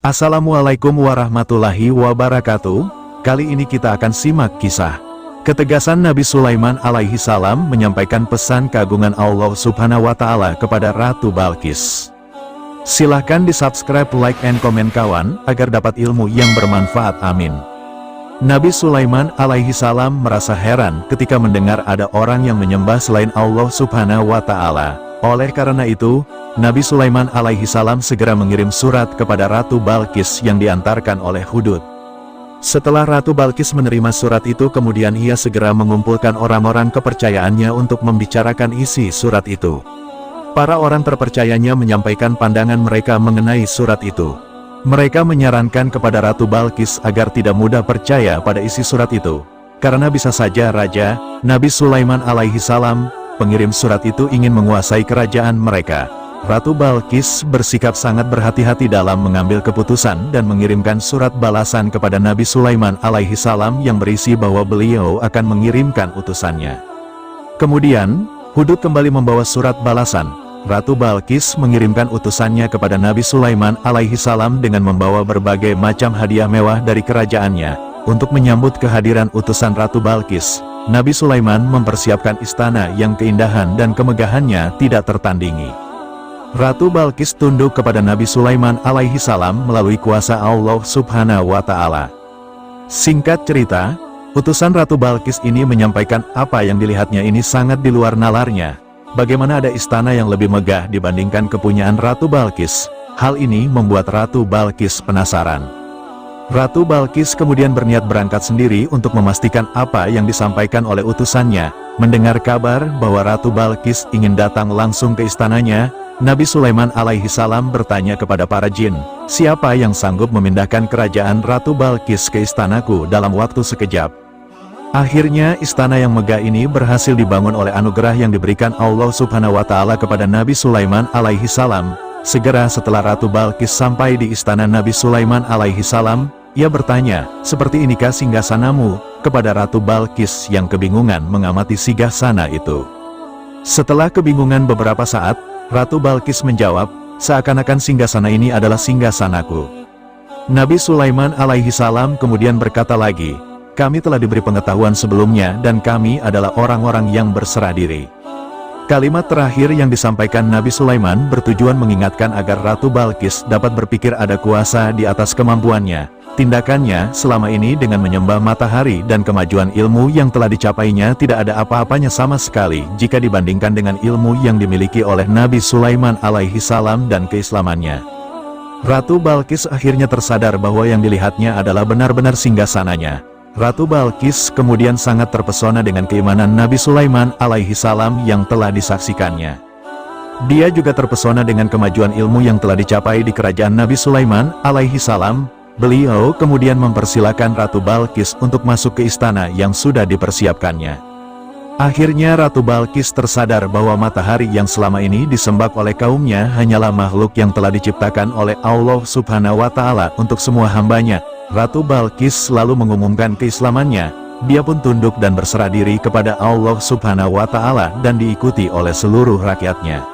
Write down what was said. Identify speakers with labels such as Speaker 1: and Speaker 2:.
Speaker 1: Assalamualaikum warahmatullahi wabarakatuh. Kali ini kita akan simak kisah ketegasan Nabi Sulaiman alaihi salam menyampaikan pesan keagungan Allah subhanahu wa ta'ala kepada Ratu Balqis. Silahkan di subscribe, like, and komen kawan, agar dapat ilmu yang bermanfaat, amin. Nabi Sulaiman alaihi salam merasa heran ketika mendengar ada orang yang menyembah selain Allah subhanahu wa ta'ala. Oleh karena itu, Nabi Sulaiman alaihi salam segera mengirim surat kepada Ratu Balqis yang diantarkan oleh Hudhud. Setelah Ratu Balqis menerima surat itu, kemudian ia segera mengumpulkan orang-orang kepercayaannya untuk membicarakan isi surat itu. Para orang terpercayanya menyampaikan pandangan mereka mengenai surat itu. Mereka menyarankan kepada Ratu Balqis agar tidak mudah percaya pada isi surat itu, karena bisa saja Raja Nabi Sulaiman alaihi salam, pengirim surat itu, ingin menguasai kerajaan mereka. Ratu Balqis bersikap sangat berhati-hati dalam mengambil keputusan dan mengirimkan surat balasan kepada Nabi Sulaiman alaihi salam yang berisi bahwa beliau akan mengirimkan utusannya. Kemudian, Hudhud kembali membawa surat balasan. Ratu Balqis mengirimkan utusannya kepada Nabi Sulaiman alaihi salam dengan membawa berbagai macam hadiah mewah dari kerajaannya. Untuk menyambut kehadiran utusan Ratu Balqis, Nabi Sulaiman mempersiapkan istana yang keindahan dan kemegahannya tidak tertandingi. Ratu Balqis tunduk kepada Nabi Sulaiman alaihi salam melalui kuasa Allah subhanahu wa ta'ala. Singkat cerita, utusan Ratu Balqis ini menyampaikan apa yang dilihatnya ini sangat di luar nalarnya. Bagaimana ada istana yang lebih megah dibandingkan kepunyaan Ratu Balqis? Hal ini membuat Ratu Balqis penasaran. Ratu Balqis kemudian berniat berangkat sendiri untuk memastikan apa yang disampaikan oleh utusannya. Mendengar kabar bahwa Ratu Balqis ingin datang langsung ke istananya, Nabi Sulaiman alaihi salam bertanya kepada para jin, siapa yang sanggup memindahkan kerajaan Ratu Balqis ke istanaku dalam waktu sekejap? Akhirnya istana yang megah ini berhasil dibangun oleh anugerah yang diberikan Allah subhanahu wa ta'ala kepada Nabi Sulaiman alaihi salam. Segera setelah Ratu Balqis sampai di istana Nabi Sulaiman alaihi salam, ia bertanya, seperti inikah singgasanamu? Kepada Ratu Balqis yang kebingungan mengamati singgasana itu. Setelah kebingungan beberapa saat, Ratu Balqis menjawab, seakan-akan singgasana ini adalah singgasanaku. Nabi Sulaiman alaihi salam kemudian berkata lagi, kami telah diberi pengetahuan sebelumnya dan kami adalah orang-orang yang berserah diri. Kalimat terakhir yang disampaikan Nabi Sulaiman bertujuan mengingatkan agar Ratu Balqis dapat berpikir ada kuasa di atas kemampuannya. Tindakannya selama ini dengan menyembah matahari dan kemajuan ilmu yang telah dicapainya tidak ada apa-apanya sama sekali jika dibandingkan dengan ilmu yang dimiliki oleh Nabi Sulaiman alaihi salam dan keislamannya. Ratu Balqis akhirnya tersadar bahwa yang dilihatnya adalah benar-benar singgasananya. Ratu Balqis kemudian sangat terpesona dengan keimanan Nabi Sulaiman alaihi salam yang telah disaksikannya. Dia juga terpesona dengan kemajuan ilmu yang telah dicapai di kerajaan Nabi Sulaiman alaihi salam. Beliau kemudian mempersilakan Ratu Balqis untuk masuk ke istana yang sudah dipersiapkannya. Akhirnya Ratu Balqis tersadar bahwa matahari yang selama ini disembah oleh kaumnya hanyalah makhluk yang telah diciptakan oleh Allah subhanahu wa ta'ala untuk semua hambanya. Ratu Balqis lalu mengumumkan keislamannya. Dia pun tunduk dan berserah diri kepada Allah subhanahu wa ta'ala dan diikuti oleh seluruh rakyatnya.